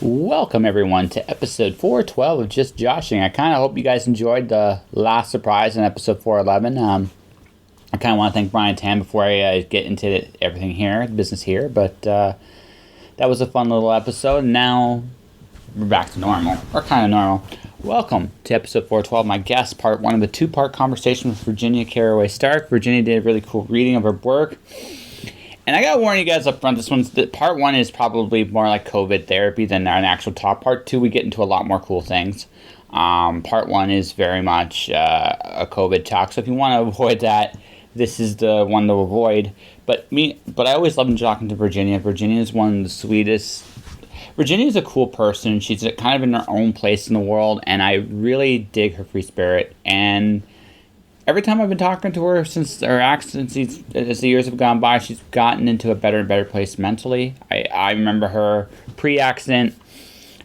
Welcome everyone to episode 412 of Just Joshing. I kind of hope you guys enjoyed the last surprise in episode 411. I kind of want to thank Brian Tan before I get into everything here, the business here, but that was a fun little episode. Now we're back to normal, or kind of normal. Welcome to episode 412. My guest, part one of the two-part conversation with Virginia Carraway Stark. Virginia did a really cool reading of her work. And I gotta warn you guys up front, part one is probably more like COVID therapy than an actual talk. Part two, we get into a lot more cool things. Part one is very much a COVID talk. So if you want to avoid that, this is the one to avoid. But I always love talking to Virginia. Virginia is one of the sweetest. Virginia is a cool person. She's kind of in her own place in the world, and I really dig her free spirit. And every time I've been talking to her since her accident, as the years have gone by, she's gotten into a better and better place mentally. I remember her pre-accident.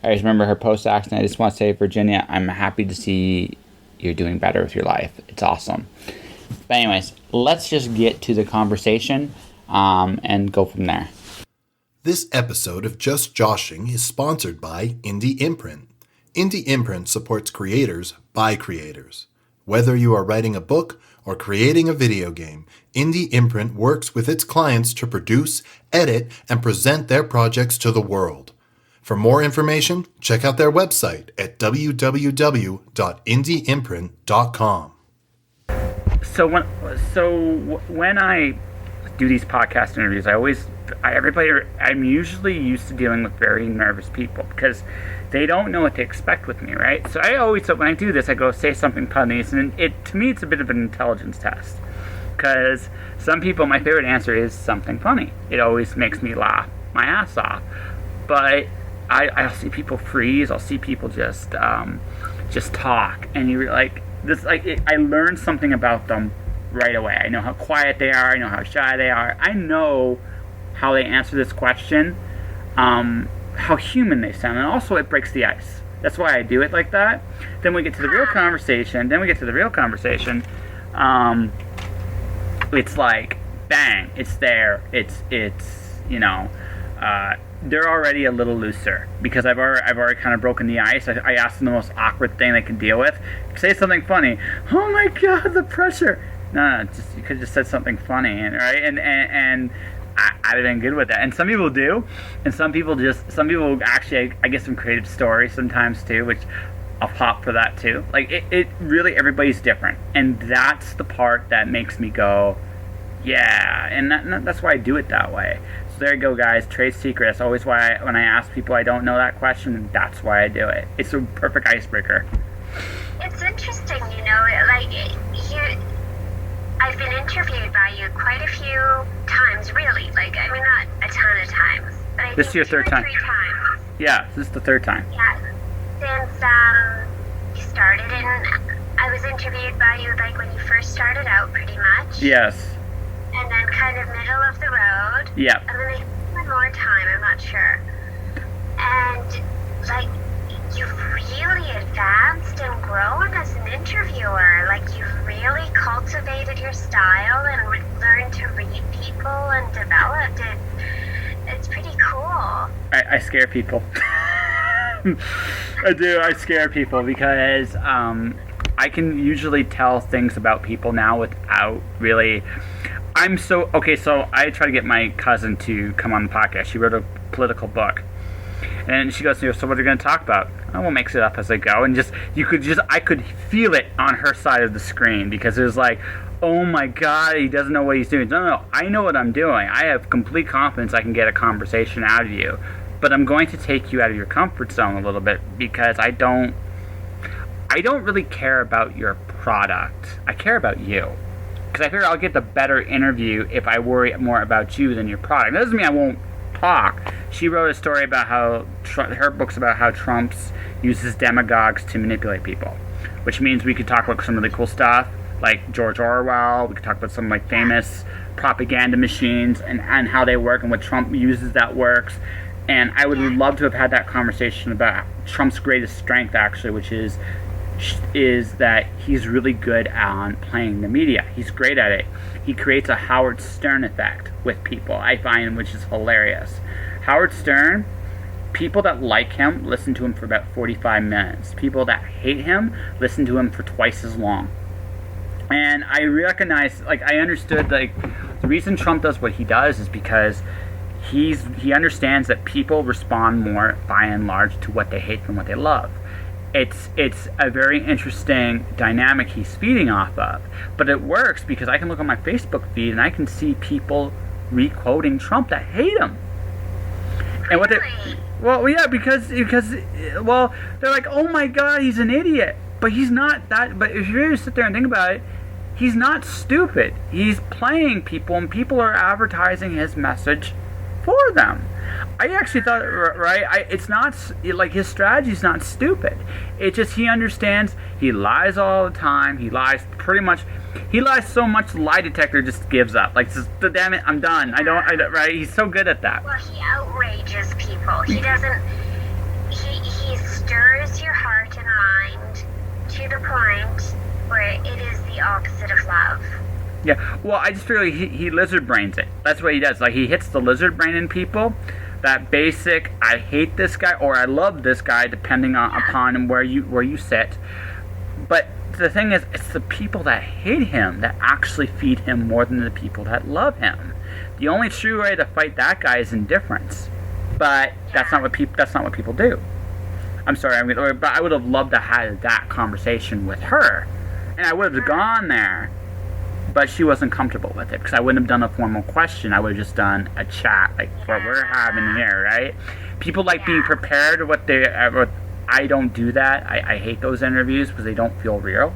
I remember her post-accident. I just want to say, Virginia, I'm happy to see you're doing better with your life. It's awesome. But anyways, let's just get to the conversation and go from there. This episode of Just Joshing is sponsored by Indie Imprint. Indie Imprint supports creators by creators. Whether you are writing a book or creating a video game, Indie Imprint works with its clients to produce, edit, and present their projects to the world. For more information, check out their website at www.indieimprint.com. So when I do these podcast interviews, I'm usually used to dealing with very nervous people because they don't know what to expect with me, right? So when I do this, I go say something funny, and to me, it's a bit of an intelligence test. Because some people, my favorite answer is something funny. It always makes me laugh my ass off. But I'll see people freeze. I'll see people just talk, and you're like this. I learn something about them right away. I know how quiet they are. I know how shy they are. I know how they answer this question. How human they sound, and also it breaks the ice. That's why I do it like that. Then we get to the real conversation. It's like bang, it's there. They're already a little looser because I've already kind of broken the ice. I asked them the most awkward thing they can deal with. Say something funny. Oh my God, the pressure. No, you could have just said something funny, right? And I'd have been good with that. And some people do. And some people actually, I get some creative stories sometimes too, which I'll pop for that too. Like, it really, everybody's different. And that's the part that makes me go, yeah. And that's why I do it that way. So there you go, guys. Trade secret. That's always why when I ask people I don't know that question, that's why I do it. It's a perfect icebreaker. It's interesting, I've been interviewed by you quite a few times, really. Not a ton of times. But this is your third time. 3 times. Yeah, this is the third time. Yeah. Since you started I was interviewed by you when you first started out, pretty much. Yes. And then kind of middle of the road. Yeah. And then one more time, I'm not sure. And you've really advanced and grown as an interviewer. You've really cultivated your style and learned to read people and developed it. It's pretty cool. I scare people. I do. I scare people because I can usually tell things about people now without really. So I try to get my cousin to come on the podcast. She wrote a political book. And she goes, so what are you going to talk about? I will mix it up as I go. And I could feel it on her side of the screen because it was like, oh my God, he doesn't know what he's doing. No, I know what I'm doing. I have complete confidence I can get a conversation out of you. But I'm going to take you out of your comfort zone a little bit because I don't really care about your product. I care about you. Because I figure I'll get the better interview if I worry more about you than your product. That doesn't mean I won't talk. She wrote a story about how her book's about how Trump uses demagogues to manipulate people, which means we could talk about some really cool stuff like George Orwell. We could talk about some famous propaganda machines and how they work and what Trump uses that works. And I would love to have had that conversation about Trump's greatest strength, actually, which is that he's really good on playing the media. He's great at it. He creates a Howard Stern effect with people, I find, which is hilarious. Howard Stern people that like him listen to him for about 45 minutes. People that hate him listen to him for twice as long. And I recognized, like, I understood, like, the reason Trump does what he does is because he understands that people respond more, by and large, to what they hate than what they love. It's a very interesting dynamic he's feeding off of. But it works because I can look on my Facebook feed and I can see people re-quoting Trump that hate him. And what they... Well, yeah, because well, they're like, oh my God, he's an idiot. But he's not that... But if you really sit there and think about it, he's not stupid. He's playing people, and people are advertising his message for them. I actually thought, right, it's not, like, his strategy's not stupid. It just, he understands, he lies all the time, he lies so much, lie detector just gives up. Like, just, damn it, I'm done. Right, he's so good at that. Well, he outrages people. He doesn't, he stirs your heart and mind to the point where it is the opposite of love. Yeah, well, I just feel like he lizard brains it. That's what he does. Like, he hits the lizard brain in people. That basic, I hate this guy or I love this guy, depending upon where you sit. But the thing is, it's the people that hate him that actually feed him more than the people that love him. The only true way to fight that guy is indifference. But that's not what people do. I'm sorry, but I would have loved to have that conversation with her, and I would have gone there. But she wasn't comfortable with it because I wouldn't have done a formal question. I would have just done a chat like what we're having here, right? People like being prepared to what they. I don't do that. I hate those interviews because they don't feel real.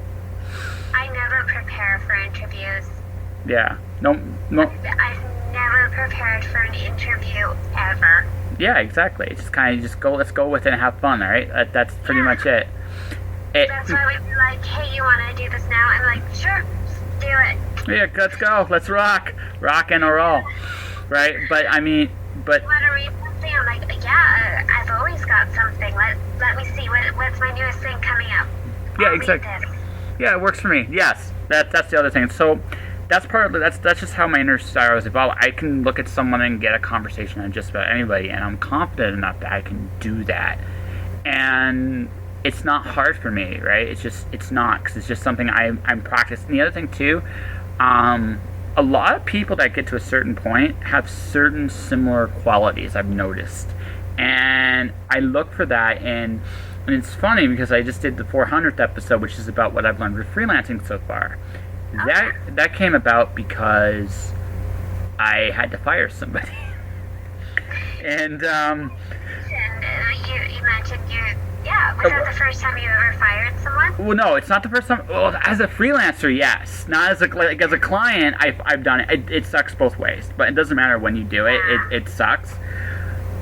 I never prepare for interviews. Yeah. No. I've never prepared for an interview ever. Yeah, exactly. It's just kind of go. Let's go with it and have fun, all right? That's pretty much it. That's why we'd be like, hey, you want to do this now? I'm like, sure. Do it. Yeah, let's go. Let's rock and roll, right? But I mean, but. You want to read something? I'm like, yeah, I've always got something. Let me see what's my newest thing coming up. Yeah, exactly. Yeah, it works for me. Yes, that's the other thing. So that's just how my inner style has evolved. I can look at someone and get a conversation on just about anybody, and I'm confident enough that I can do that. And it's not hard for me, right? It's not, because it's just something I'm practicing. The other thing too, a lot of people that get to a certain point have certain similar qualities, I've noticed, and I look for that. And it's funny because I just did the 400th episode, which is about what I've learned with freelancing so far. That came about because I had to fire somebody, and you mentioned you. Yeah, was that the first time you ever fired someone? Well, no, it's not the first time. Well, as a freelancer, yes. Not as a client, I've done it. It sucks both ways, but it doesn't matter when you do it. It sucks.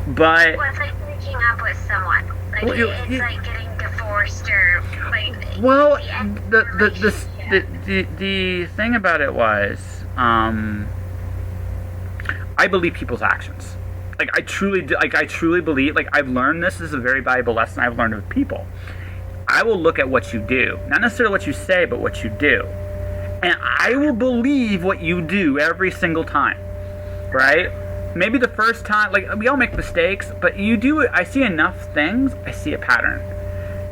But well, it's like breaking up with someone. Like it's like getting divorced or like. Well, the thing about it was, I believe people's actions. Like, I truly believe, like, I've learned this is a very valuable lesson I've learned with people. I will look at what you do. Not necessarily what you say, but what you do. And I will believe what you do every single time. Right? Maybe the first time, like, we all make mistakes, but you do it. I see enough things, I see a pattern.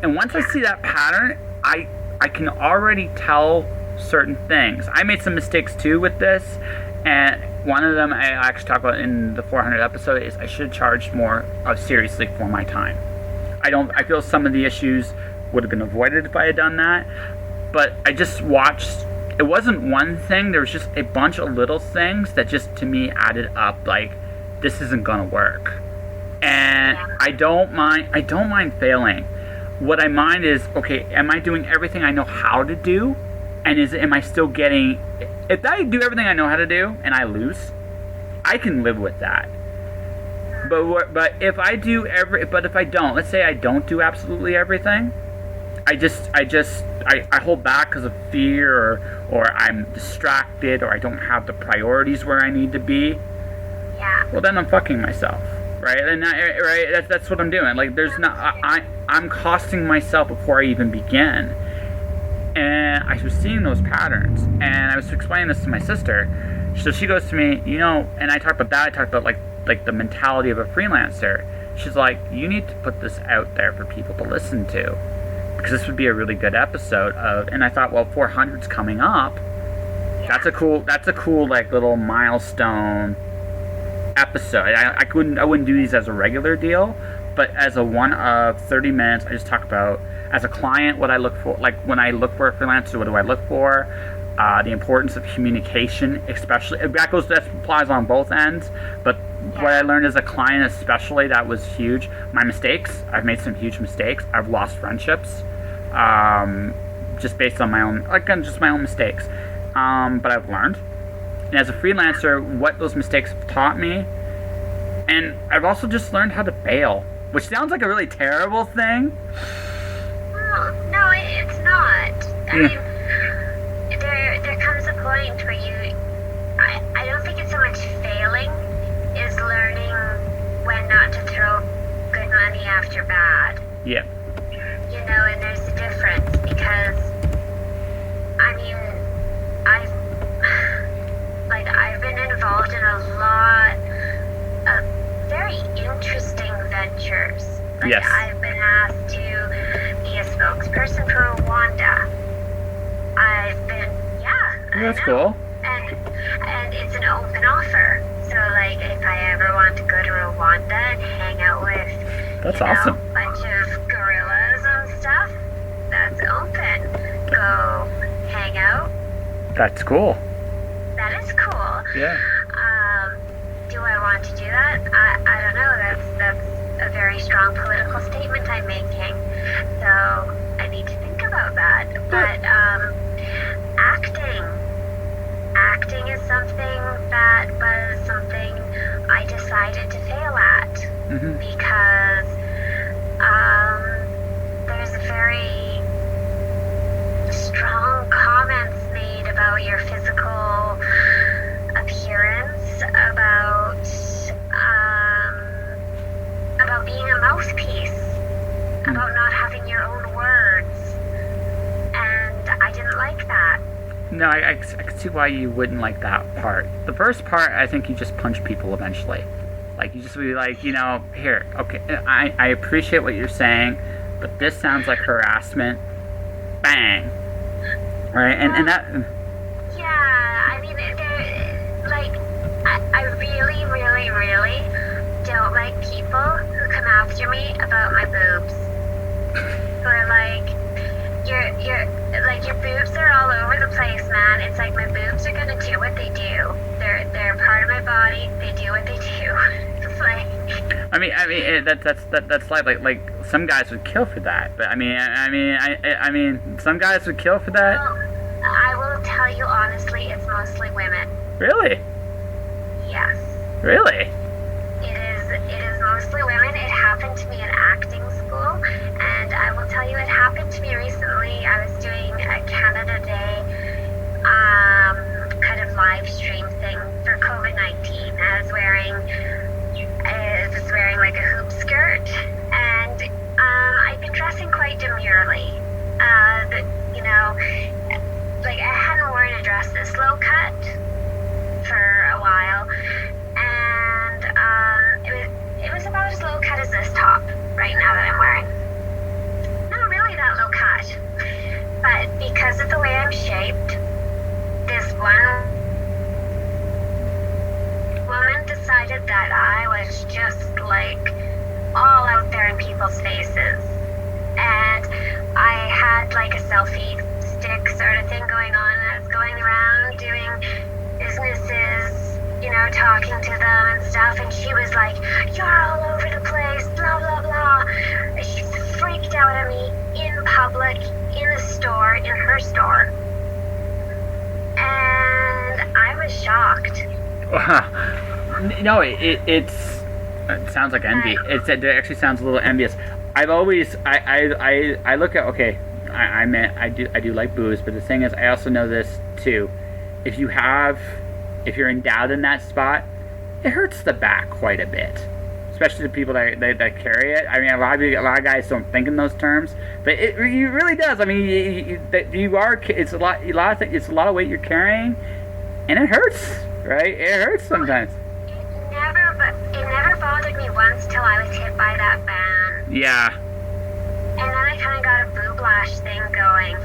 And once I see that pattern, I can already tell certain things. I made some mistakes, too, with this. And one of them I actually talk about in the 400th episode is I should charge more seriously for my time. I feel some of the issues would have been avoided if I had done that. But I just watched, it wasn't one thing, there was just a bunch of little things that just to me added up like, this isn't gonna work. And I don't mind failing. What I mind is, okay, am I doing everything I know how to do? And am I still getting... If I do everything I know how to do and I lose, I can live with that. But if I do if I don't, let's say I don't do absolutely everything, I hold back because of fear or I'm distracted or I don't have the priorities where I need to be. Yeah. Well, then I'm fucking myself, right? And right, that's what I'm doing. Like, there's not I'm costing myself before I even begin. And I was seeing those patterns, and I was explaining this to my sister. So she goes to me, and I talked about that. I talked about like the mentality of a freelancer, she's like, you need to put this out there for people to listen to, because this would be a really good episode of. And I thought, well, 400's coming up. That's a cool like little milestone episode. I wouldn't do these as a regular deal, but as a one of 30 minutes, I just talk about, as a client, what I look for. Like, when I look for a freelancer, what do I look for? The importance of communication, especially. That applies on both ends, but what I learned as a client especially, that was huge. My mistakes. I've made some huge mistakes. I've lost friendships, just based on my own mistakes. But I've learned. And as a freelancer, what those mistakes have taught me. And I've also just learned how to bail, which sounds like a really terrible thing. Well, no, it's not. I mean, there comes a point where I don't think it's so much failing, is learning when not to throw good money after bad. Yeah. You know, and there's a difference, because, I mean, I've been involved in a lot of very interesting ventures. Like, yes. I've been asked to be a spokesperson for Rwanda. That's cool. And it's an open offer. So, like, if I ever want to go to Rwanda and hang out with, that's awesome. A bunch of gorillas and stuff, that's open. Go hang out. That's cool. That is cool. Yeah. Do I want to do that? I don't know. That's a very strong political statement I'm making. So I need to think about that. But acting is something that was something I decided to fail at, because there's very strong comments made about your physical appearance, about being a mouthpiece, about not having your own words, and I didn't like that. No, I can see why you wouldn't like that part. The first part, I think you just punch people eventually. Like, you just be like, here, okay, I appreciate what you're saying, but this sounds like harassment. Bang. Right? And that... Yeah, I mean, I really, really, really don't like people who come after me about my boobs. Who are like, your boobs are all over the place, man. It's like, my boobs are gonna do what they do. They're part of my body. They do what they do. It's like... I mean, that's like some guys would kill for that. But I mean, some guys would kill for that. Well, I will tell you honestly, it's mostly women. Really? Yes. Really? It is mostly women. It happened to me in acting school, and I will tell you, it happened to me recently. I was doing a Canada Day kind of live stream thing for COVID-19. I was wearing like a hoop skirt, and I'd been dressing quite demurely. Like, I hadn't worn a dress this low cut for a while, and it was about as low cut as this top right now that I'm wearing. Not really that low cut, but because of the way I'm shaped, this one woman decided that I was just like all out there in people's faces, and I had like a selfie stick sort of thing going on, and I was going around doing businesses, talking to them and stuff, and she was like, "You're all over the place, blah blah blah." And she freaked out at me in public, in a store, in her store, and I was shocked. No, it sounds like envy. It actually sounds a little envious. I've always I look at, okay, I do like boobs, but the thing is, I also know this too. If you're endowed in that spot, it hurts the back quite a bit, especially the people that carry it. I mean, a lot of guys don't think in those terms, but it really does. I mean, it's a lot of weight you're carrying, and it hurts, right? It hurts sometimes. It never bothered me once till I was hit by Yeah. And then I kind of got a boob-lash thing going.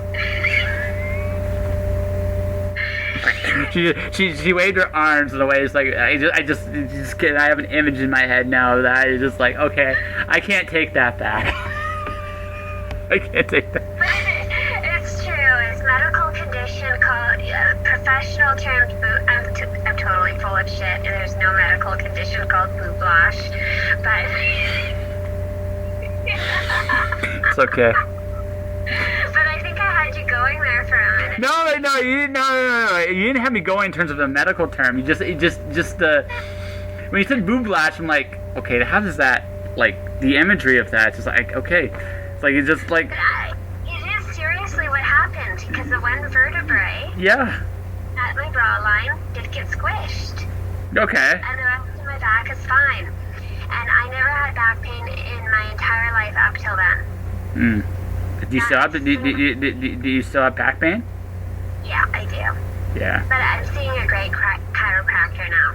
She waved her arms in a way. It's like I just I have an image in my head now that I just like, okay, I can't take that back. I can't take that. It's true. It's medical condition called professional term. I'm totally full of shit. There's no medical condition called boob-lash, but It's okay. But I think I had you going there for a minute. No, you didn't. No. You didn't have me going in terms of the medical term. You just the when you said boob-lash, I'm like, okay, how does that, like, the imagery of that? It's just like, okay, it's like, it's just like. It is seriously what happened, because the one vertebrae. Yeah. At my bra line did get squished. Okay. And the rest of my back is fine. And I never had back pain in my entire life up till then. Do you still have do you still have back pain? Yeah, I do. Yeah. But I'm seeing a great chiropractor now.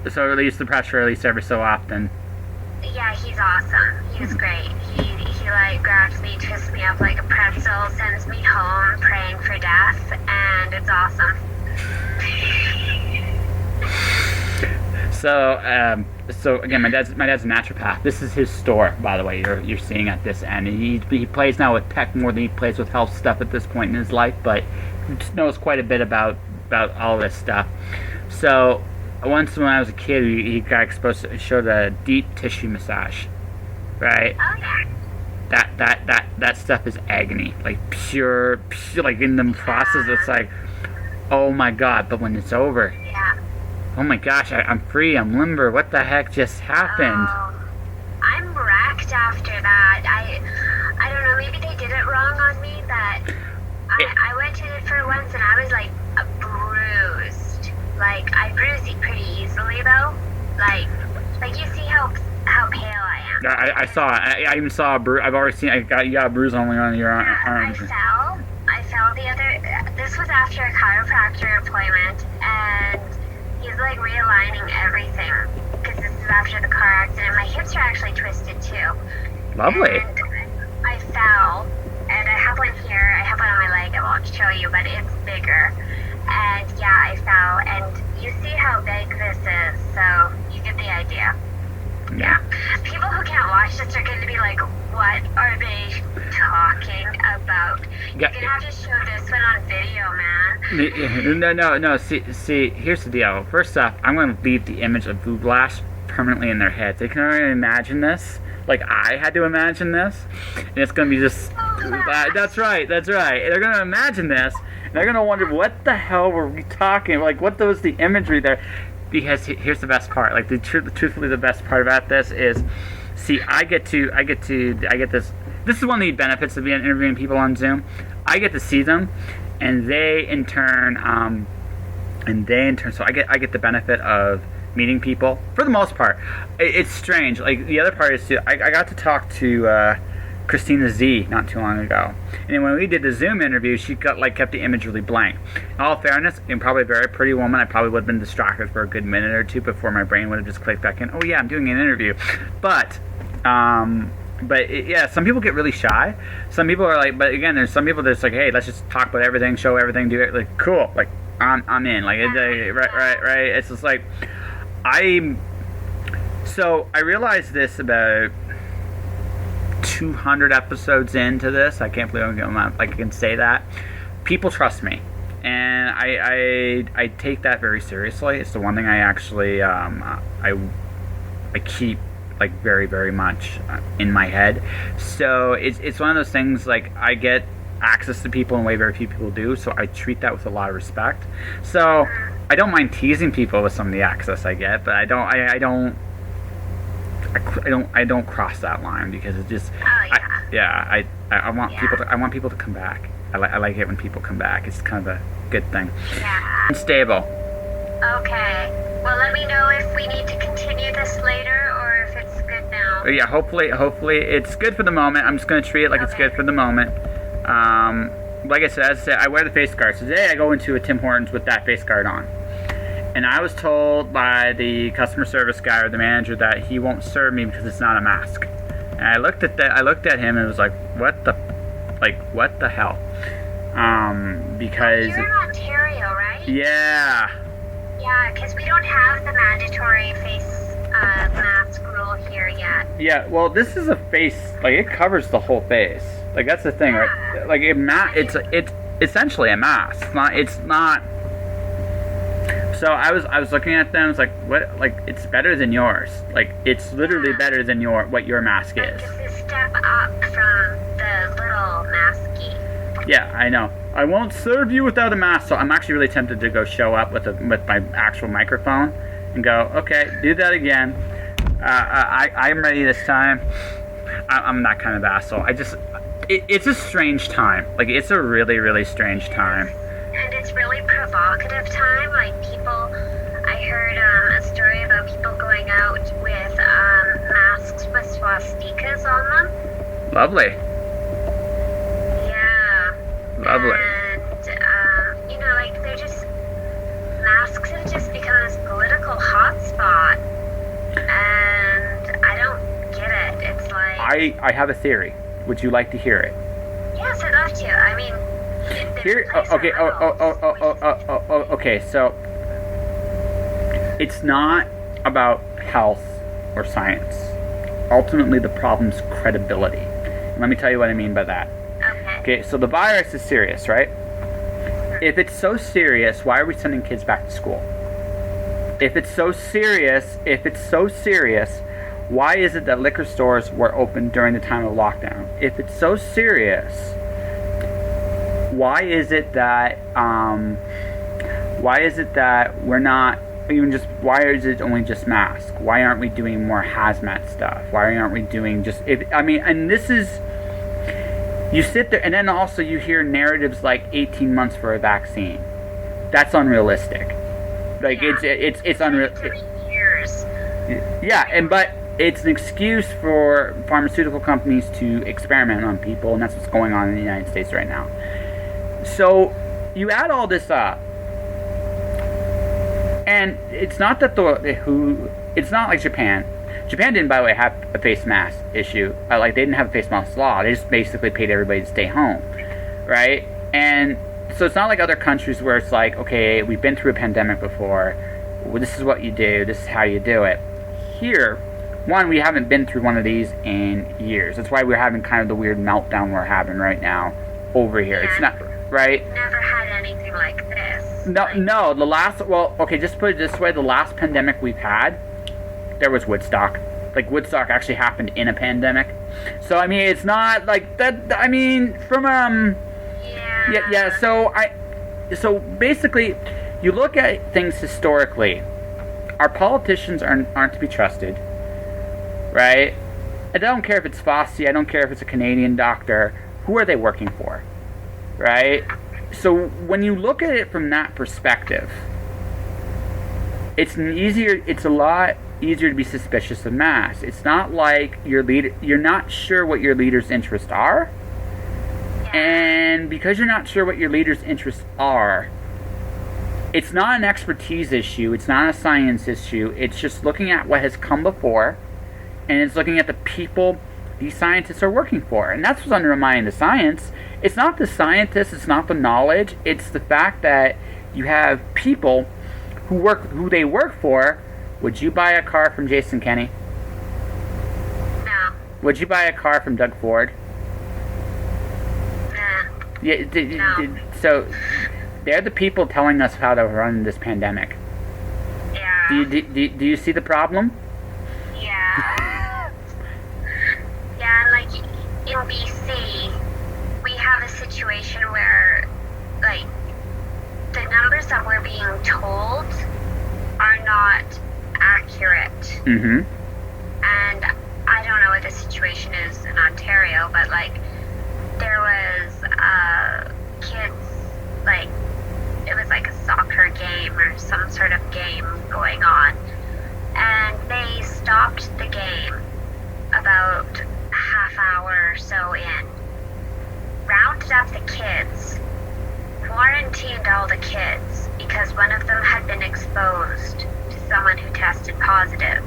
So release the pressure release every so often. Yeah, he's awesome. He's great. He like grabs me, twists me up like a pretzel, sends me home praying for death, and it's awesome. So again, my dad's a naturopath. This is his store, by the way. You're seeing at this end. He plays now with tech more than he plays with health stuff at this point in his life, but he just knows quite a bit about all this stuff. So once when I was a kid, he got exposed to showed a deep tissue massage, right? Oh yeah. That stuff is agony, like pure like in the process. It's like, oh my god! But when it's over. Yeah. Oh my gosh, I'm free, I'm limber. What the heck just happened? I'm wrecked after that. I don't know, maybe they did it wrong on me, but I went in it for once and I was like bruised. Like, I bruise pretty easily though. Like you see how pale I am. I saw it. I even saw a bruise. I've already seen. You got a bruise on your arm. I fell the other. This was after a chiropractor appointment, and he's like realigning everything because this is after the car accident. My hips are actually twisted too. Lovely. And I fell, and I have one here. I have one on my leg. I won't show you, but it's bigger. And yeah, I fell, and you see how big this is, so you get the idea. Yeah. People who can't watch this are going to be like, what are they talking about? You're going to have to show this one on video, man. No. See, here's the deal. First off, I'm going to leave the image of boob-lash permanently in their head. They can already imagine this. Like I had to imagine this. And it's going to be just... That's right. They're going to imagine this. And they're going to wonder, what the hell were we talking? Like, what was the imagery there? Because here's the best part. Like truthfully, the best part about this is, see, I get this. This is one of the benefits of being interviewing people on Zoom. I get to see them, and they in turn. So I get the benefit of meeting people for the most part. It's strange. Like the other part is too. I got to talk to Christina Z not too long ago, and then when we did the Zoom interview, she kept the image really blank. In all fairness, and probably a very pretty woman, I probably would have been distracted for a good minute or two before my brain would have just clicked back in. Oh yeah, I'm doing an interview, but yeah, some people get really shy. Some people are like, but again, there's some people that's like, hey, let's just talk about everything, show everything, do it. Like, cool, like I'm in. Like, right. It's just like So I realized this about 200 episodes into this. I can't believe I can say that. People trust me, and I take that very seriously. It's the one thing I actually I keep like very, very much in my head. So it's one of those things, like I get access to people in a way very few people do, so I treat that with a lot of respect. So I don't mind teasing people with some of the access I get, but I don't cross that line, because it's just I want people to come back. I like it when people come back. It's kind of a good thing. Yeah. Stable. Okay. Well, let me know if we need to continue this later or if it's good now. But yeah, hopefully it's good for the moment. I'm just gonna treat it like it's good for the moment. Like I said, I wear the face guard. So today I go into a Tim Hortons with that face guard on. And I was told by the customer service guy or the manager that he won't serve me because it's not a mask. And I looked at him and was like, what the hell? Because You're in Ontario, right? yeah. Yeah, because we don't have the mandatory face mask rule here yet. Yeah, well, this is a face, like, it covers the whole face. Like, that's the thing, right? Like, it's essentially a mask. It's not. So I was looking at them. It's like, what? Like, it's better than yours. Like, it's literally better than what your mask is. It's a step up from the little masky. Yeah, I know. I won't serve you without a mask. So I'm actually really tempted to go show up with my actual microphone and go, okay, do that again. I'm ready this time. I'm that kind of asshole. It's a strange time. Like, it's a really, really strange time. And it's really provocative time. Like, I heard a story about people going out with masks with swastikas on them. Lovely. Yeah. Lovely. And, like, masks have just become this political hotspot. And I don't get it. It's like... I have a theory. Would you like to hear it? Yes, I'd love to. I mean... Okay, so it's not about health or science. Ultimately, the problem's credibility. Let me tell you what I mean by that. Okay, so the virus is serious, right? If it's so serious, why are we sending kids back to school? If it's so serious, why is it that liquor stores were open during the time of lockdown? If it's so serious, why is it that we're not even just, why is it only just masks? Why aren't we doing more hazmat stuff? Why aren't we doing and this is, you sit there and then also you hear narratives like 18 months for a vaccine. That's unrealistic. Like, it's unreal. Years. Yeah, but it's an excuse for pharmaceutical companies to experiment on people, and that's what's going on in the United States right now. So you add all this up, and it's not that it's not like Japan. Japan didn't, by the way, have a face mask issue. Like, they didn't have a face mask law. They just basically paid everybody to stay home, right? And so it's not like other countries where it's like, okay, we've been through a pandemic before. Well, this is what you do. This is how you do it. Here, one, we haven't been through one of these in years. That's why we're having kind of the weird meltdown we're having right now over here. Yeah, it's not, right? Never had anything like this. No, the last, just put it this way, the last pandemic we've had, there was Woodstock. Like, Woodstock actually happened in a pandemic. So, I mean, it's not like that, I mean, from, Yeah, so basically, you look at things historically. Our politicians aren't to be trusted, right? I don't care if it's Fossey, I don't care if it's a Canadian doctor. Who are they working for, right? So when you look at it from that perspective, it's a lot easier to be suspicious of masks. It's not like you're not sure what your leader's interests are. And because you're not sure what your leader's interests are, it's not an expertise issue, it's not a science issue, it's just looking at what has come before, and it's looking at the people these scientists are working for. And that's what's undermining the science. It's not the scientists, it's not the knowledge, it's the fact that you have people who they work for. Would you buy a car from Jason Kenney? No. Would you buy a car from Doug Ford? No. So they're the people telling us how to run this pandemic. Yeah. Do you see the problem? Yeah. Yeah, like in BC, we have a situation where, like, the numbers that we're being told are not accurate. Mm-hmm. And I don't know what the situation is in Ontario, but, like, there was kids, like, it was like a soccer game or some sort of game going on, and they stopped the game about a half hour or so in, rounded up the kids, quarantined all the kids because one of them had been exposed to someone who tested positive.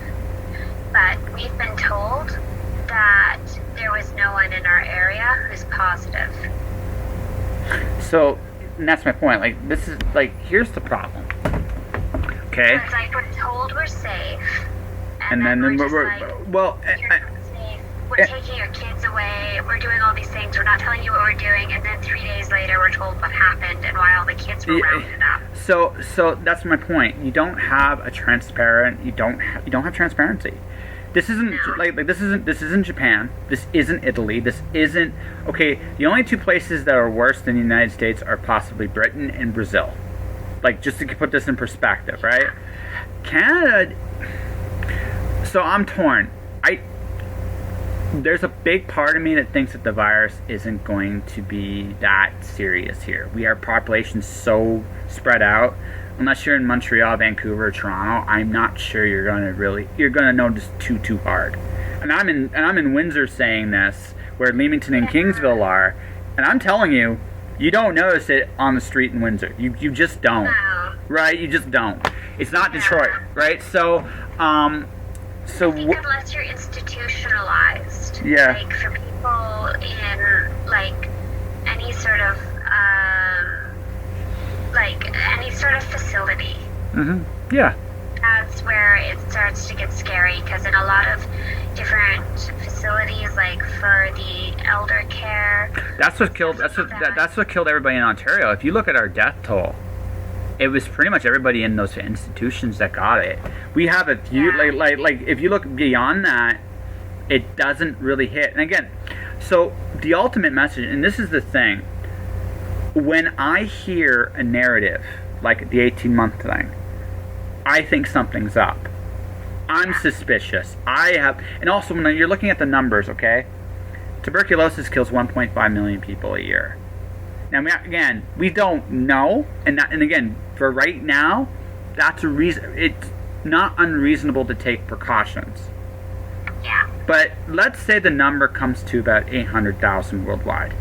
But we've been told that who's positive. So, and that's my point. Like, this is, like, here's the problem. Okay? It's like we're told we're safe. And then we're we're like, well, you're not safe. We're taking your kids away. We're doing all these things. We're not telling you what we're doing. And then 3 days later, we're told what happened and why all the kids were rounded up. So that's my point. You don't have a transparent. You don't have transparency. This isn't like this isn't Japan. This isn't Italy. This isn't okay. The only two places that are worse than the United States are possibly Britain and Brazil. Like, just to put this in perspective, right? Canada. So I'm torn. There's a big part of me that thinks that the virus isn't going to be that serious here. Our population's so spread out. Unless you're in Montreal, Vancouver, or Toronto, I'm not sure you're gonna notice too hard. And I'm in Windsor saying this, where Leamington and Kingsville are, and I'm telling you, you don't notice it on the street in Windsor. You just don't. No. Right? You just don't. It's not Detroit, right? So I think unless you're institutionalized, like for people in like any sort of facility, that's where it starts to get scary, because in a lot of different facilities, like for the elder care, that's what killed everybody in Ontario. If you look at our death toll, it was pretty much everybody in those institutions that got it. We have a few, like if you look beyond that, it doesn't really hit. And again, so the ultimate message, and this is the thing, when I hear a narrative like the 18-month thing, I think something's up. I'm suspicious. And also when you're looking at the numbers, okay, tuberculosis kills 1.5 million people a year. Now, again, we don't know, and again, for right now, that's a reason. It's not unreasonable to take precautions. Yeah. But let's say the number comes to about 800,000 worldwide.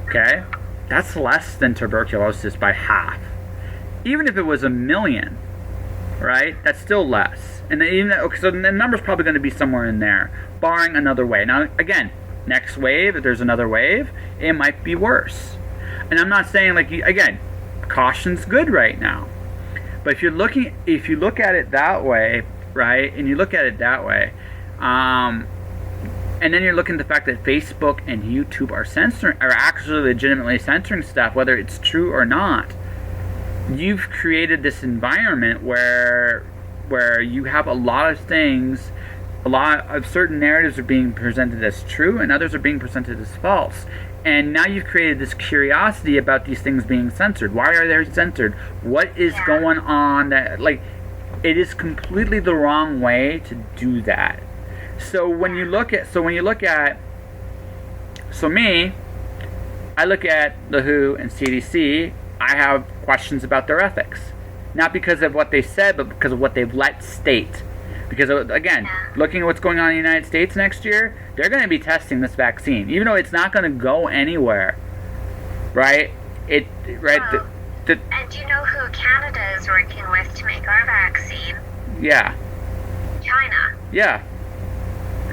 Okay? That's less than tuberculosis by half. Even if it was 1 million, right? That's still less. And so the number's probably going to be somewhere in there, barring another wave. Now, again, next wave, if there's another wave, it might be worse. And I'm not saying, like, again, caution's good right now. But if you look at it that way, right, and you look at it that way, and then you're looking at the fact that Facebook and YouTube are actually legitimately censoring stuff, whether it's true or not, you've created this environment where you have a lot of things, a lot of certain narratives are being presented as true and others are being presented as false. And now you've created this curiosity about these things being censored. Why are they censored? What is going on? It is completely the wrong way to do that. So when you look at me, I look at the WHO and CDC, I have questions about their ethics. Not because of what they said, but because of what they've let state. Because, again, looking at what's going on in the United States next year, they're going to be testing this vaccine. Even though it's not going to go anywhere. Right? And do you know who Canada is working with to make our vaccine? Yeah. China. Yeah.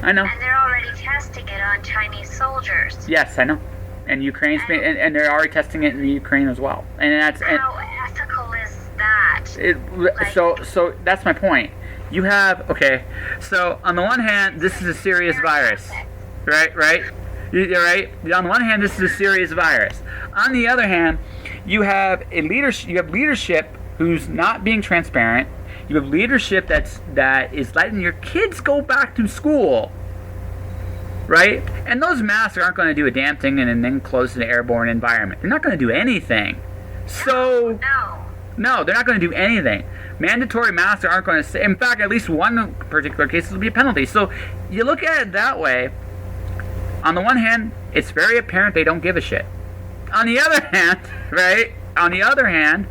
I know. And they're already testing it on Chinese soldiers. Yes, I know. And and they're already testing it in the Ukraine as well. And how ethical is that? So that's my point. You have, so on the one hand, this is a serious virus. Right? You're right? On the one hand, this is a serious virus. On the other hand, you have leadership who's not being transparent. You have leadership that is letting your kids go back to school. Right? And those masks aren't going to do a damn thing in an enclosed and airborne environment. They're not going to do anything. So, no, they're not going to do anything. Mandatory masks aren't going to say. In fact, at least one particular case will be a penalty. So, you look at it that way. On the one hand, it's very apparent they don't give a shit. On the other hand, right? On the other hand,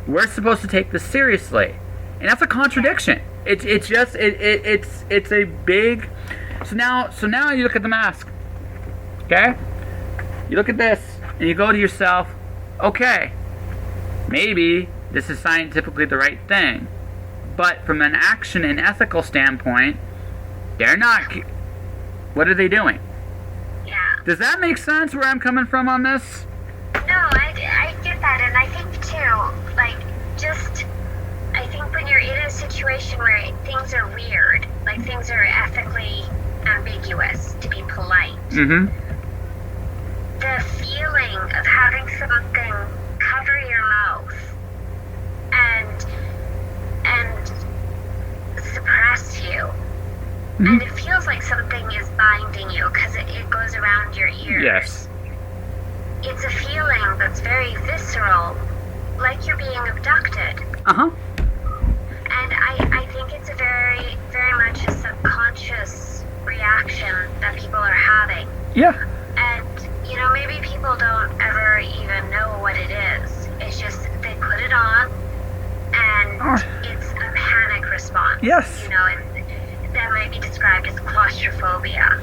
we're supposed to take this seriously. And that's a contradiction. It's a big. So now you look at the mask. Okay? You look at this and you go to yourself, okay, maybe this is scientifically the right thing. But from an action and ethical standpoint, they're not. What are they doing? Yeah. Does that make sense where I'm coming from on this? No, I get that, and I think too, like, just, I think when you're in a situation where things are weird, like things are ethically ambiguous, to be polite, Mm-hmm. the feeling of having something cover your mouth and suppress you, and it feels like something is binding you because it goes around your ears. Yes. It's a feeling that's very visceral, like you're being abducted. Uh-huh. And I think it's a very, very much a subconscious reaction that people are having. Yeah. And, you know, maybe people don't ever even know what it is. It's just they put it on, and it's a panic response. Yes. You know, that might be described as claustrophobia.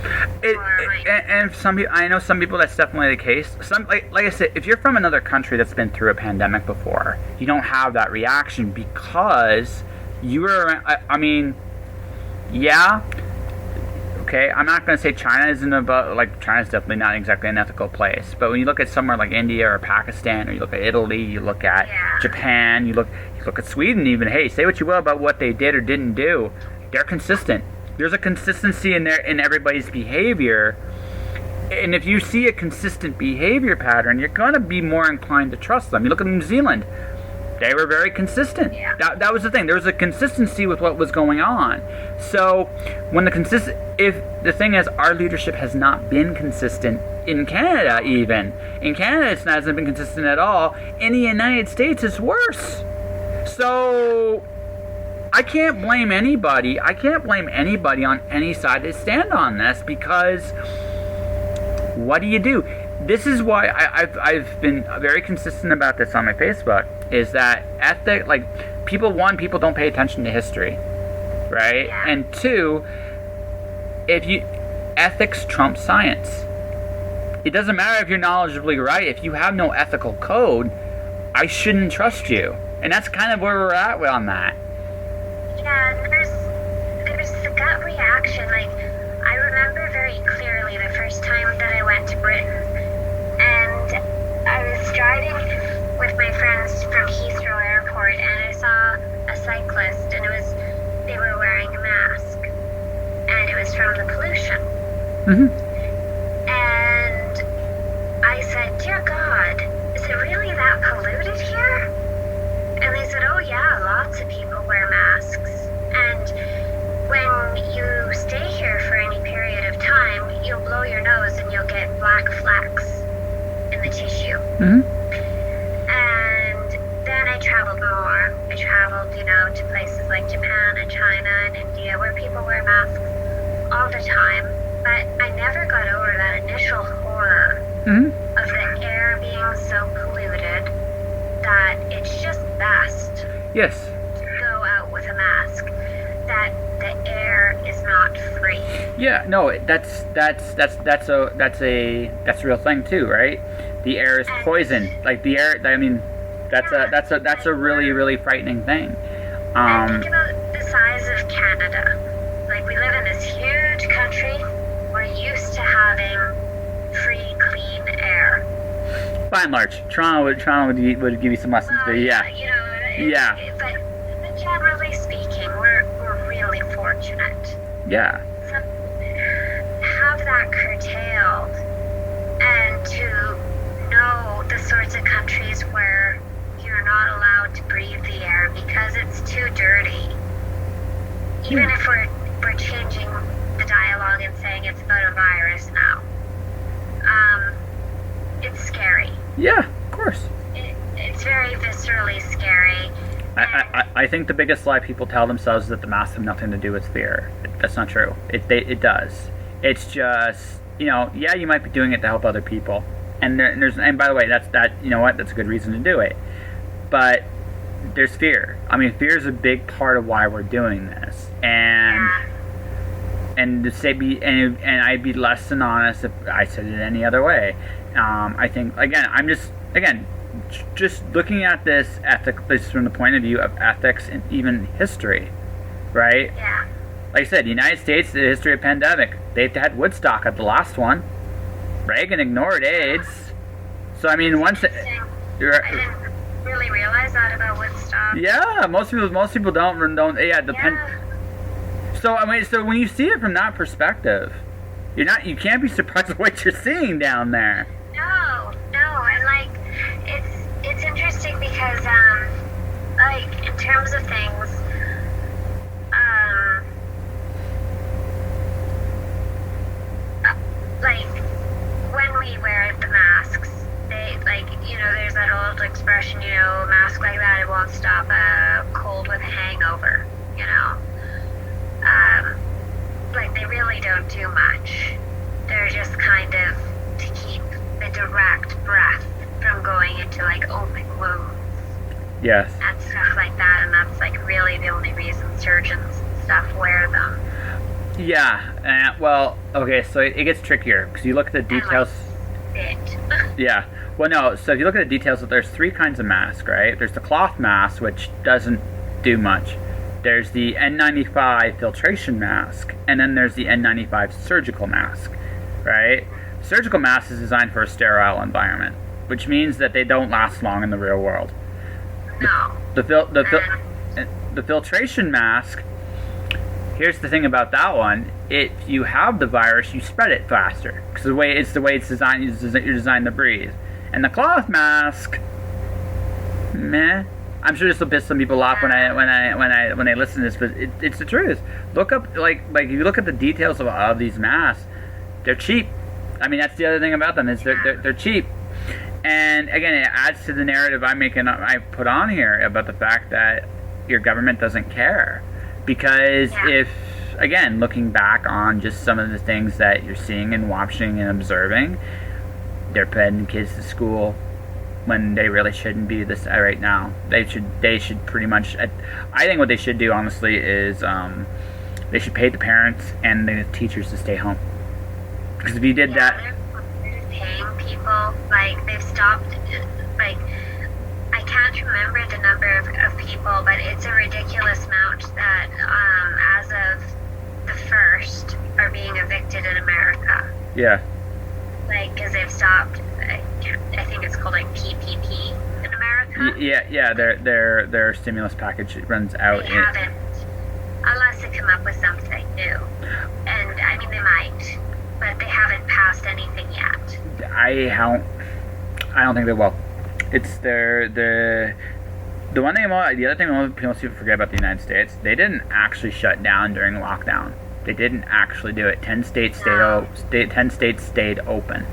And some people, I know some people that's definitely the case. Some, like I said, if you're from another country that's been through a pandemic before, you don't have that reaction because you were. I mean, yeah. Okay, I'm not going to say China isn't about, like, China's definitely not exactly an ethical place. But when you look at somewhere like India or Pakistan, or you look at Italy, you look at Japan, you look at Sweden even. Hey, say what you will about what they did or didn't do. They're consistent. There's a consistency in everybody's behavior. And if you see a consistent behavior pattern, you're going to be more inclined to trust them. You look at New Zealand. They were very consistent. Yeah. That was the thing. There was a consistency with what was going on. So when if the thing is, our leadership has not been consistent in Canada even. In Canada, it hasn't been consistent at all. In the United States, it's worse. So I can't blame anybody. I can't blame anybody on any side to stand on this, because what do you do? This is why I've been very consistent about this on my Facebook, is that people don't pay attention to history, right? Yeah. And two, ethics trumps science. It doesn't matter if you're knowledgeably right. If you have no ethical code, I shouldn't trust you. And that's kind of where we're at on that. Yeah, there's the gut reaction. Like, I remember very clearly the first time that I went to Britain, and I was driving with my friends from Heathrow Airport, and I saw a cyclist, and they were wearing a mask, and it was from the pollution. Mm-hmm. And I said, "Dear God, is it really that polluted here?" And they said, "Oh yeah, lots of people wear masks. And when you stay here for any period of time, you'll blow your nose and you'll get black flecks in the tissue." Mm-hmm. And then I traveled more. I traveled, to places like Japan and China and India where people wear masks all the time. But I never got over that initial horror of the air being so polluted that it's just best Yes. to go out with a mask, that the air is not free. Yeah, no, that's a real thing too, right? The air is poison. Like the air, I mean, that's a really, really frightening thing. And think about the size of Canada. Like, we live in this huge country. We're used to having free, clean air. By and large, Toronto would give you some lessons, but yeah. Yeah. But generally speaking, we're really fortunate. Yeah. So, have that curtailed, and to know the sorts of countries where you're not allowed to breathe the air because it's too dirty. Even if we're changing the dialogue and saying it's about a virus now, it's scary. Yeah, of course. It's very viscerally scary. I think the biggest lie people tell themselves is that the masks have nothing to do with fear. That's not true. It does. It's just, yeah, you might be doing it to help other people. And by the way, that's a good reason to do it. But there's fear. I mean, fear is a big part of why we're doing this. And to say and I'd be less than honest if I said it any other way. I think just looking at this from the point of view of ethics and even history, right? Yeah. Like I said, the United States, the history of pandemic, they've had Woodstock at the last one. Reagan ignored AIDS. So I mean, once you're, I didn't really realize that about Woodstock. yeah, most people don't. Yeah, Yeah. So I mean, so when you see it from that perspective, you can't be surprised at what you're seeing down there. No, and like it's interesting because like in terms of things, like when we wear the masks, they like there's that old expression, a mask like that it won't stop a cold with a hangover, like they really don't do much. They're just kind of to keep the direct breath from going into like open wounds. Yes. And stuff like that, and that's like really the only reason surgeons and stuff wear them. Yeah. Well, okay, so it gets trickier because you look at the details. Yeah. Well, no. So if you look at the details, there's 3 kinds of mask, right? There's the cloth mask, which doesn't do much. There's the N95 filtration mask, and then there's the N95 surgical mask, right? Surgical mask is designed for a sterile environment, which means that they don't last long in the real world. No. The filtration mask, here's the thing about that one: if you have the virus, you spread it faster because the way it's designed. You're designed to breathe. And the cloth mask, meh. I'm sure this will piss some people off when they listen to this, but it's the truth. Look up like if you look at the details of these masks, they're cheap. I mean, that's the other thing about them is they're cheap. And again, it adds to the narrative I put on here about the fact that your government doesn't care. Because if, again, looking back on just some of the things that you're seeing and watching and observing, they're putting kids to school when they really shouldn't be this right now. They should pretty much, I think what they should do, honestly, is they should pay the parents and the teachers to stay home. Because if you did that... They're paying people, like, they've stopped, like, I can't remember the number of people, but it's a ridiculous amount that, as of the 1st, are being evicted in America. Yeah. Like, because they've stopped, I think it's called, like, PPP in America. Yeah, their stimulus package runs out. They haven't, unless they come up with something new. And, I mean, they might, but they haven't passed anything yet. I don't think they will. It's the other thing most people forget about the United States, they didn't actually shut down during lockdown. They didn't actually do it. 10 states stayed open.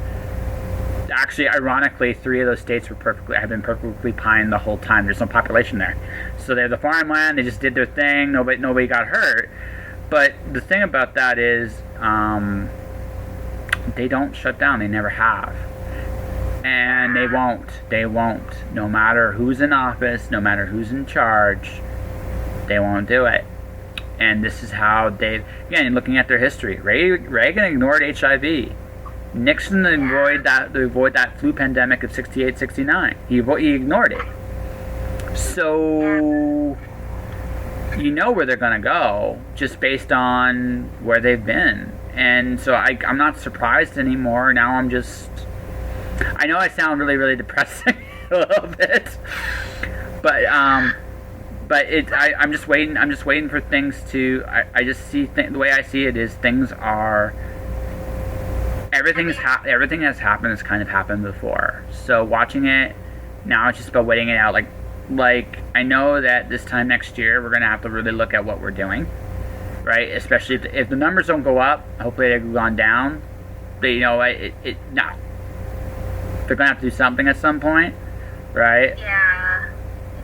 Actually, ironically, 3 of those states have been perfectly fine the whole time. There's no population there, so they're the farmland. They just did their thing. Nobody got hurt. But the thing about that is, they don't shut down. They never have. And they won't. They won't. No matter who's in office, no matter who's in charge, they won't do it. And this is how again, looking at their history, Reagan ignored HIV. Nixon avoided that flu pandemic of 68, 69. He ignored it. So, where they're going to go just based on where they've been. And so I'm not surprised anymore. Now I know I sound really, really depressing a little bit, but I'm just waiting. I'm just waiting for things to. I just see the way I see it is things are. Everything has happened has kind of happened before. So watching it now, it's just about waiting it out. Like I know that this time next year we're gonna have to really look at what we're doing, right? Especially if the numbers don't go up. Hopefully they've gone down. But you know what? No. They're gonna have to do something at some point, right? Yeah.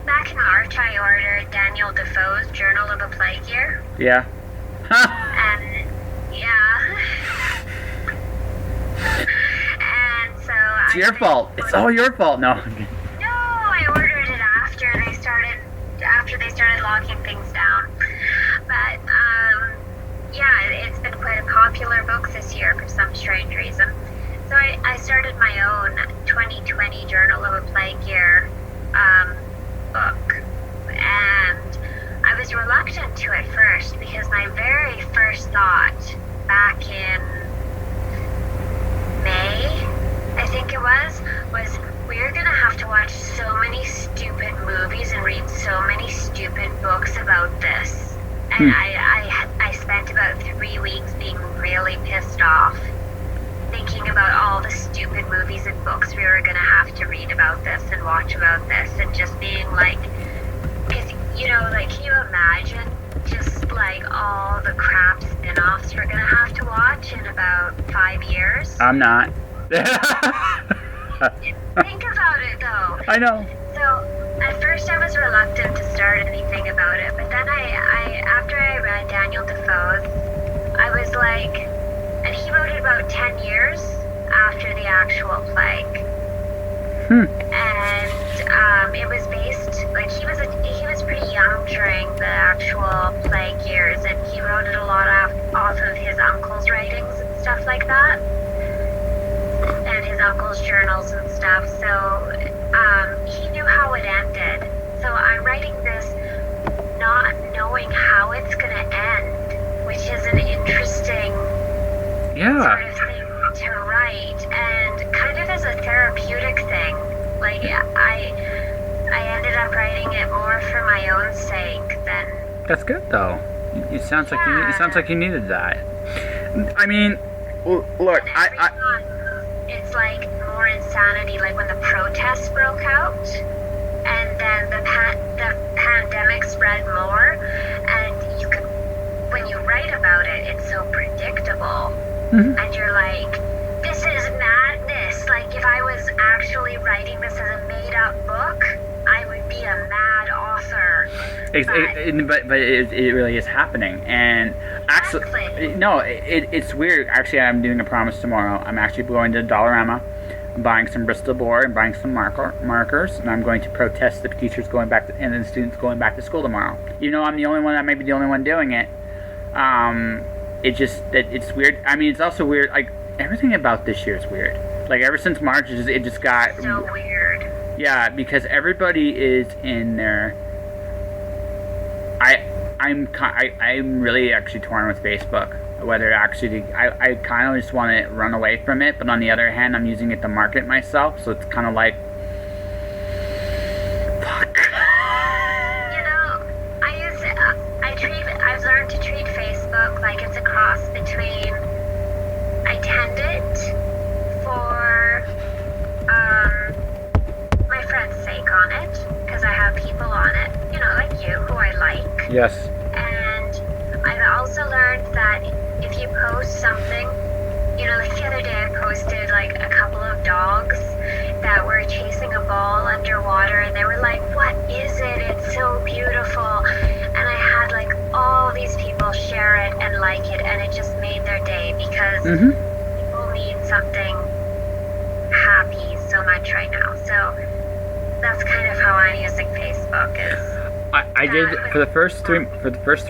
Back in March, I ordered Daniel Defoe's Journal of a Plague Year. Yeah. And yeah. And so it's your fault. It's all your fault. No. No, I ordered it after they started locking things down. But yeah, it's been quite a popular book this year for some strange reason. So I started my own 2020 Journal of a Plague Year book, and I was reluctant to at first because my very first thought back in May And I spent about 3 weeks being really pissed off, thinking about all the stupid movies and books we were going to have to read about this and watch about this, and just being like, because, you know, like, can you imagine just like all the crap spin-offs we're going to have to watch in about 5 years? I'm not. Think about it, though. I know. So, at first I was reluctant to start anything about it, but then after I read Daniel Defoe's, I was like, and he wrote it about 10 years after the actual plague. And it was based, like, he was pretty young during the actual plague years, and he wrote it a lot off of his uncle's writings and stuff like that, and his uncle's journals and stuff. So he knew how it ended. So I'm writing this not knowing how it's going to end, which is an interesting sort of thing to write, and kind of as a therapeutic thing. Like, I ended up writing it more for my own sake than... That's good, though. It sounds like you needed that. I mean, look, it's like more insanity, like when the protests broke out, and then the pandemic spread more, and you could, when you write about it, it's so predictable, and you're like, this is madness. Like, if I was actually writing this as a made-up book, I would be a mad author. But it really is happening, and actually, no, it's weird. Actually, I'm doing a promise tomorrow. I'm actually going to Dollarama. I'm buying some Bristol board and buying some markers, and I'm going to protest the teachers going back and the students going back to school tomorrow. You know, I'm the only one. I may be the only one doing it. It's weird. I mean, it's also weird. Like, everything about this year is weird. Like, ever since March, it just got so weird. Yeah, because everybody is in their. I'm really actually torn with Facebook. Whether actually, I kind of just want to run away from it, but on the other hand, I'm using it to market myself, so it's kind of like, fuck. You know, I've learned to treat Facebook like it's a cross between, I tend it for my friend's sake on it, because I have people on it, you know, like you, who I like. Yes. And I've also learned that if you post something, you know, like the other day I posted like a couple of dogs that were chasing a ball underwater, and they were like, what is it? It's so beautiful. And I had like all these people share it and like it, and it just made their day, because people need something happy so much right now. So that's kind of how I'm using Facebook. I did for the first 3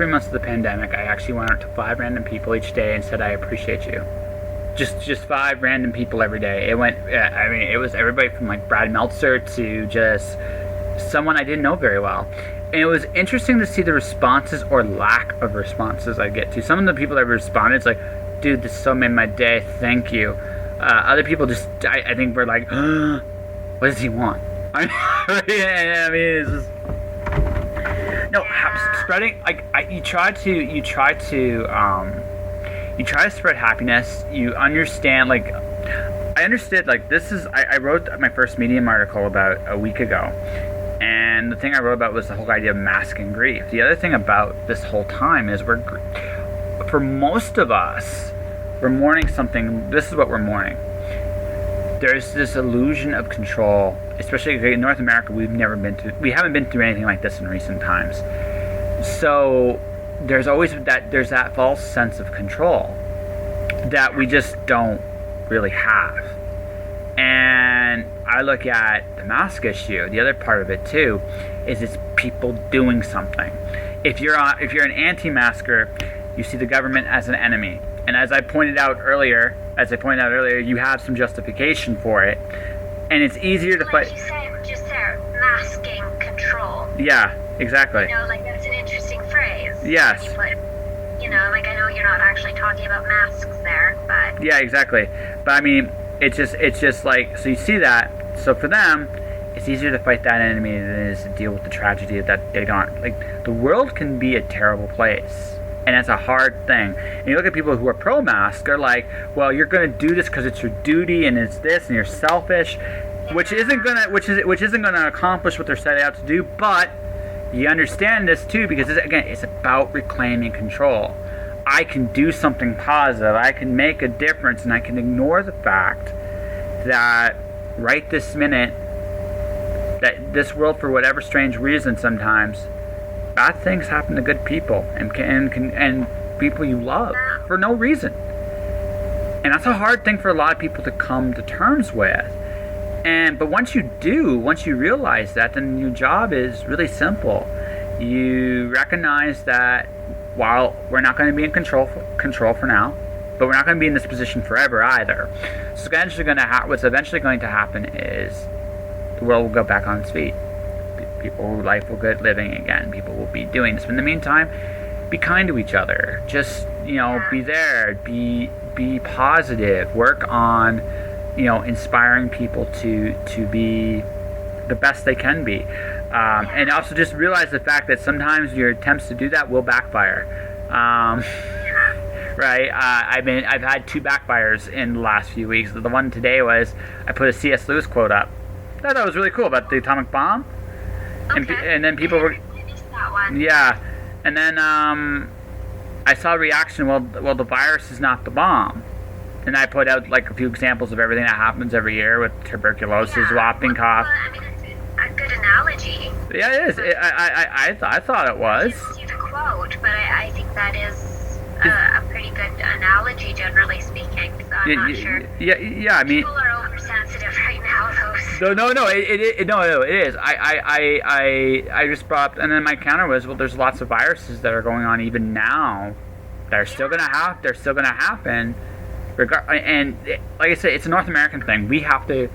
months of the pandemic. I actually went out to 5 random people each day and said, I appreciate you. Just 5 random people every day. It went. I mean, it was everybody from like Brad Meltzer to just someone I didn't know very well. And it was interesting to see the responses or lack of responses I get to. Some of the people that responded, it's like, dude, this so made my day. Thank you. Other people just, I think, were like, what does he want? I mean, it's just. No, spreading, like, you try to spread happiness. You understand, like, I understood, like, I wrote my first Medium article about a week ago, and the thing I wrote about was the whole idea of masking grief. The other thing about this whole time is for most of us, we're mourning something. This is what we're mourning. There's this illusion of control, especially in North America. We haven't been through anything like this in recent times. So there's always that false sense of control that we just don't really have. And I look at the mask issue. The other part of it too is it's people doing something. If you're an anti-masker, you see the government as an enemy. And as I pointed out earlier, you have some justification for it, and it's easier to fight. Like you said, just there, masking control. Yeah, exactly. You know, like, that's an interesting phrase. Yes. You know, like, I know you're not actually talking about masks there, but. Yeah, exactly. But I mean, it's just like, so you see that. So for them, it's easier to fight that enemy than it is to deal with the tragedy that they don't. Like, the world can be a terrible place, and it's a hard thing. And you look at people who are pro-mask, they're like, well, you're going to do this because it's your duty, and it's this, and you're selfish, which isn't gonna accomplish what they're set out to do. But you understand this too, because it's about reclaiming control. I can do something positive. I can make a difference, and I can ignore the fact that right this minute, that this world, for whatever strange reason, sometimes bad things happen to good people and people you love for no reason. And that's a hard thing for a lot of people to come to terms with. But once you realize that, then your job is really simple. You recognize that while we're not going to be in control for now, but we're not going to be in this position forever either. So what's eventually going to happen is the world will go back on its feet. Life will get living again. People will be doing this. But in the meantime, be kind to each other. Just, be there. Be positive. Work on, inspiring people to be the best they can be. And also just realize the fact that sometimes your attempts to do that will backfire. Right? I've had 2 backfires in the last few weeks. The one today was I put a C.S. Lewis quote up. I thought that was really cool about the atomic bomb. Okay. And then people were... I missed that one. Yeah. And then I saw a reaction, well, the virus is not the bomb. And I put out like a few examples of everything that happens every year with tuberculosis, whopping cough. Well, it's a good analogy. Yeah, it is. I thought it was. I didn't see the quote, but I think that is a pretty good analogy, generally speaking. So I'm not sure. Yeah. I mean, people are oversensitive right now, though. No. It is. I just brought up, and then my counter was, well, there's lots of viruses that are going on even now that are still gonna happen. And like I said, it's a North American thing. We have to.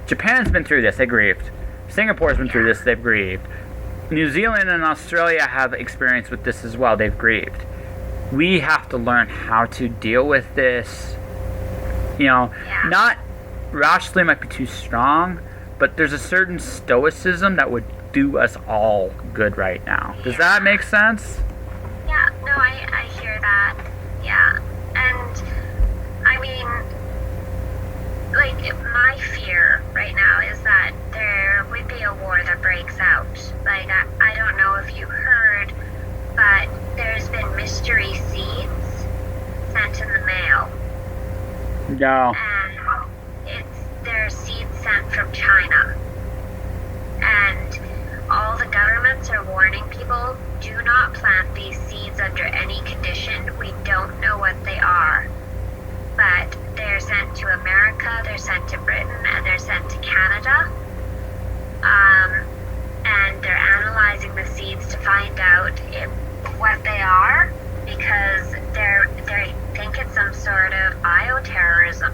Japan's been through this; they grieved. Singapore's been through this; they've grieved. New Zealand and Australia have experience with this as well; they've grieved. We have to learn how to deal with this. Not rationally might be too strong, but there's a certain stoicism that would do us all good right now. Does that make sense? Yeah, no, I hear that. Yeah. And I mean, like, my fear right now is that there would be a war that breaks out. Like, I don't know if you heard, but there's been mystery seeds sent in the mail. No. And they're seeds sent from China. And all the governments are warning people, do not plant these seeds under any condition. We don't know what they are. But they're sent to America, they're sent to Britain, and they're sent to Canada. And they're analyzing the seeds to find out what they are, because they think it's some sort of bioterrorism.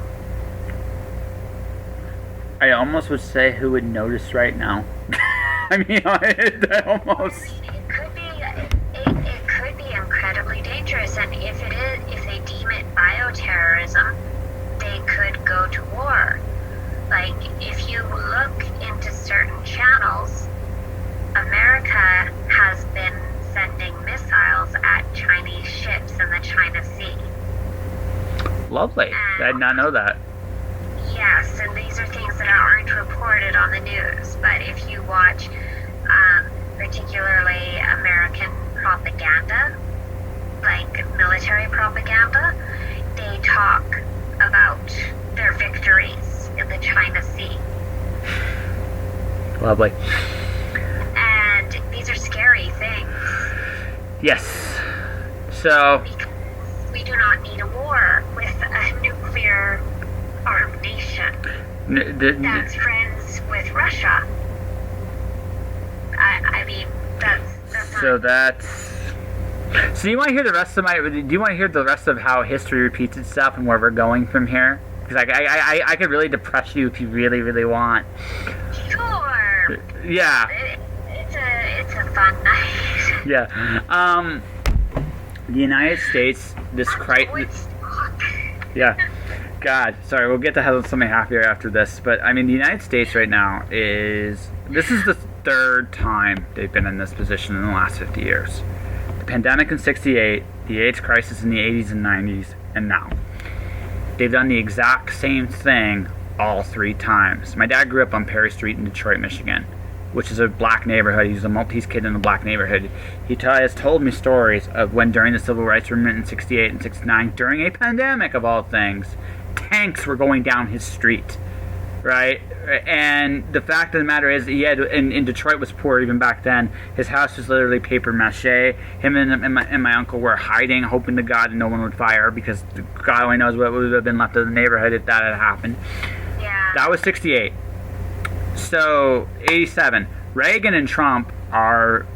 I almost would say who would notice right now. I mean, I almost... It could be incredibly dangerous, and if they deem it bioterrorism, they could go to war. Like, if you look into certain channels, America has been sending missiles at Chinese ships in the China Sea. Lovely. I did not know that. Yes, and these are things that aren't reported on the news, but if you watch particularly American propaganda, like military propaganda, they talk about their victories in the China Sea. Lovely. And these are scary things. Yes. So... because we do not need a war with a nuclear armed nation that's friends with Russia. I mean, that's so not... that's... So do you want to hear the rest of how history repeats itself and where we're going from here? Because I could really depress you if you really, really want. Sure. Yeah. It's a fun night. Yeah. The United States, this crisis... Woodstock. Yeah. God, sorry, we'll get to something happier after this. But, I mean, the United States right now this is the third time they've been in this position in the last 50 years. The pandemic in 68, the AIDS crisis in the 80s and 90s, and now. They've done the exact same thing all three times. My dad grew up on Perry Street in Detroit, Michigan, which is a black neighborhood. He's a Maltese kid in a black neighborhood. He has told me stories of when during the Civil Rights Movement in 68 and 69, during a pandemic of all things, tanks were going down his street, right? And the fact of the matter is, he had in Detroit was poor even back then. His house was literally paper mache. Him and my uncle were hiding, hoping to God no one would fire, because God only knows what would have been left of the neighborhood if that had happened. Yeah. That was 68. So 87. Reagan and Trump are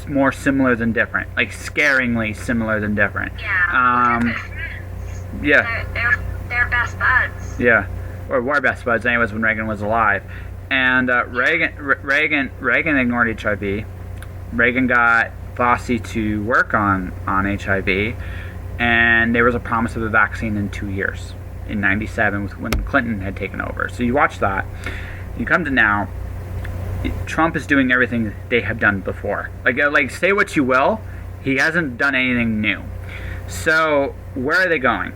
more similar than different, like scaringly similar than different. Yeah. Yeah. They're best buds. Yeah, or were best buds anyways when Reagan was alive. And Reagan ignored HIV. Reagan got Fossey to work on HIV, and there was a promise of a vaccine in 2 years, in 97, when Clinton had taken over. So you watch that. You come to now, Trump is doing everything they have done before. Like say what you will, he hasn't done anything new. So where are they going?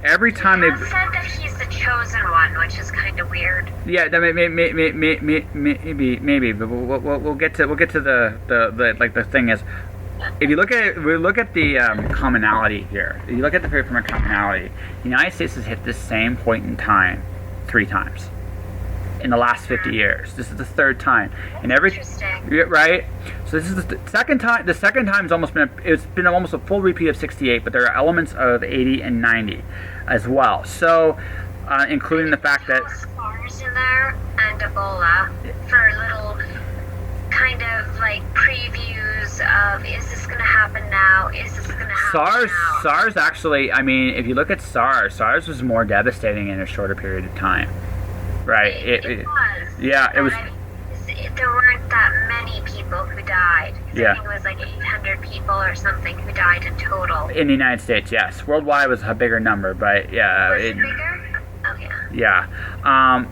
Every time they said that he's the chosen one, which is kind of weird. Yeah, maybe, but we'll get to the thing is, if you look at it, we look at the commonality here. If you look at the from a commonality, the United States has hit this same point in time 3 times in the last 50 years. This is the third time, and Interesting. Right. So this is the second time. The second time's it's been almost a full repeat of 68, but there are elements of 80 and 90 as well. So, including the fact that SARS in there and Ebola for little kind of like previews of, is this going to happen now? Is this going to happen now? SARS actually, I mean, if you look at SARS was more devastating in a shorter period of time. Right. It was. Yeah, it was. There weren't that many people who died. Yeah. I think it was like 800 people or something who died in total. In the United States, yes. Worldwide was a bigger number, but yeah. Was it bigger? Oh, yeah. Yeah.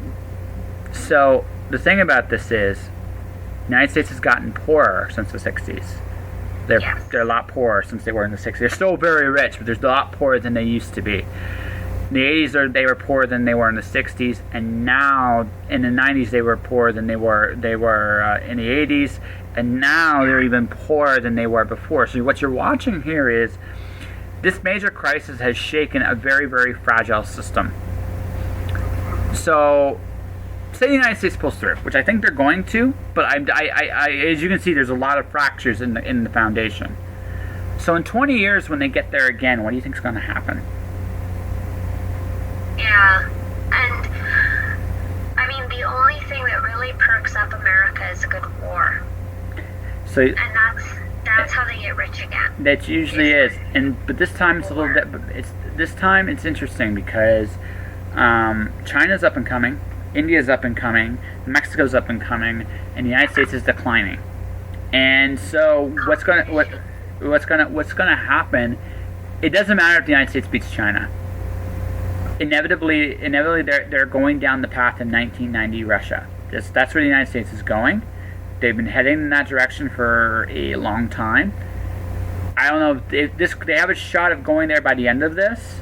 So the thing about this is, the United States has gotten poorer since the 60s. They're a lot poorer since they were in the 60s. They're still very rich, but they're a lot poorer than they used to be. In the 80s, they were poorer than they were in the 60s, and now in the 90s they were poorer than they were in the 80s, and now they're even poorer than they were before. So what you're watching here is this major crisis has shaken a very, very fragile system. So, say the United States pulls through, which I think they're going to, but I as you can see, there's a lot of fractures in the foundation. So in 20 years, when they get there again, what do you think is going to happen? Yeah, and I mean, the only thing that really perks up America is a good war. So, and that's how they get rich again. That usually is, but this time it's a little bit. This time it's interesting because China's up and coming, India's up and coming, Mexico's up and coming, and the United States is declining. And so what's gonna happen? It doesn't matter if the United States beats China. Inevitably, they're going down the path of 1990 Russia. That's where the United States is going. They've been heading in that direction for a long time. I don't know if they have a shot of going there by the end of this,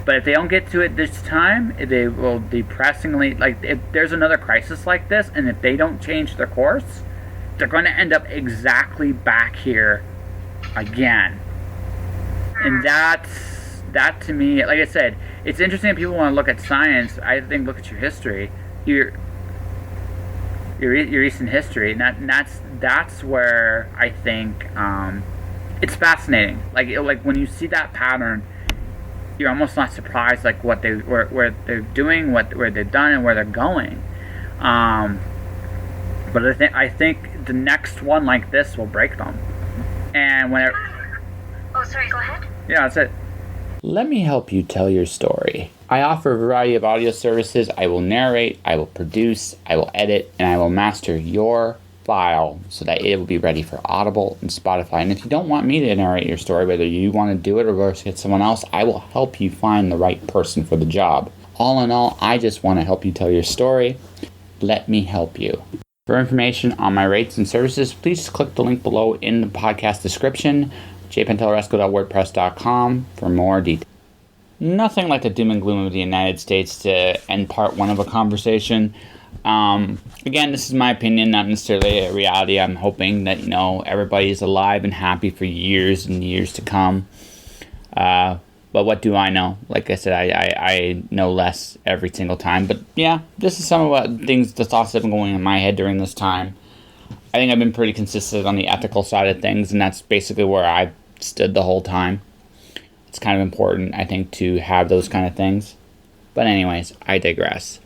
but if they don't get to it this time, they will depressingly, like, if there's another crisis like this, and if they don't change their course, they're going to end up exactly back here again. And that to me, like I said, it's interesting that people want to look at science. I think look at your history, your recent history, and that's where I think it's fascinating. Like when you see that pattern, you're almost not surprised, like where they're doing, where they've done, and where they're going. But I think the next one like this will break them. And whenever. Oh, sorry. Go ahead. Yeah, that's it. Let me help you tell your story. I offer a variety of audio services. I will narrate, I will produce, I will edit, and I will master your file so that it will be ready for Audible and Spotify. And if you don't want me to narrate your story, whether you want to do it or go get someone else, I will help you find the right person for the job. All in all, I just want to help you tell your story. Let me help you. For information on my rates and services, please click the link below in the podcast description, jpantellaresco.wordpress.com, for more details. Nothing like the doom and gloom of the United States to end part one of a conversation. Again, this is my opinion, not necessarily a reality. I'm hoping that, everybody's alive and happy for years and years to come. But what do I know? Like I said, I know less every single time. But yeah, this is some of the thoughts that have been going in my head during this time. I think I've been pretty consistent on the ethical side of things, and that's basically where I've stood the whole time. It's kind of important, I think, to have those kind of things. But anyways, I digress.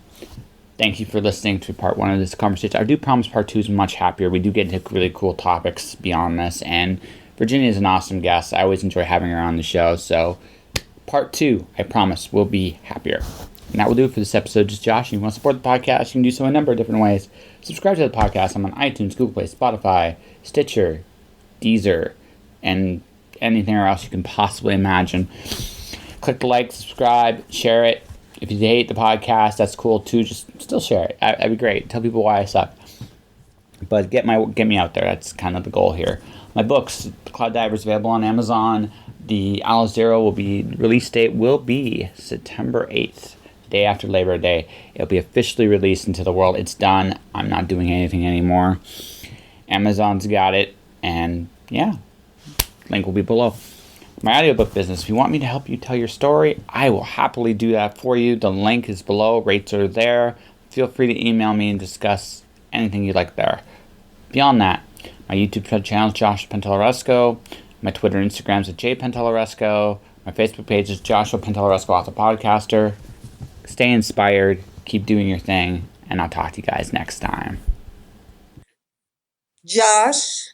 Thank you for listening to part one of this conversation. I do promise part two is much happier. We do get into really cool topics beyond this, and Virginia is an awesome guest. I always enjoy having her on the show, so part two, I promise, will be happier. And that will do it for this episode. Just Josh, if you want to support the podcast, you can do so in a number of different ways. Subscribe to the podcast. I'm on iTunes, Google Play, Spotify, Stitcher, Deezer, and anything else you can possibly imagine. Click the like, subscribe, share it. If you hate the podcast, that's cool too. Just still share it. That'd be great. Tell people why I suck. But get me out there. That's kind of the goal here. My books, Cloud Divers, available on Amazon. The Al Zero release date will be September 8th, day after Labor Day. It'll be officially released into the world. It's done. I'm not doing anything anymore. Amazon's got it. And yeah, link will be below. My audiobook business, if you want me to help you tell your story, I will happily do that for you. The link is below. Rates are there. Feel free to email me and discuss anything you'd like there. Beyond that, my YouTube channel is Josh Pantellaresco. My Twitter and Instagram is at jpantellaresco. My Facebook page is Joshua Pantellaresco, author podcaster. Stay inspired. Keep doing your thing. And I'll talk to you guys next time. Josh.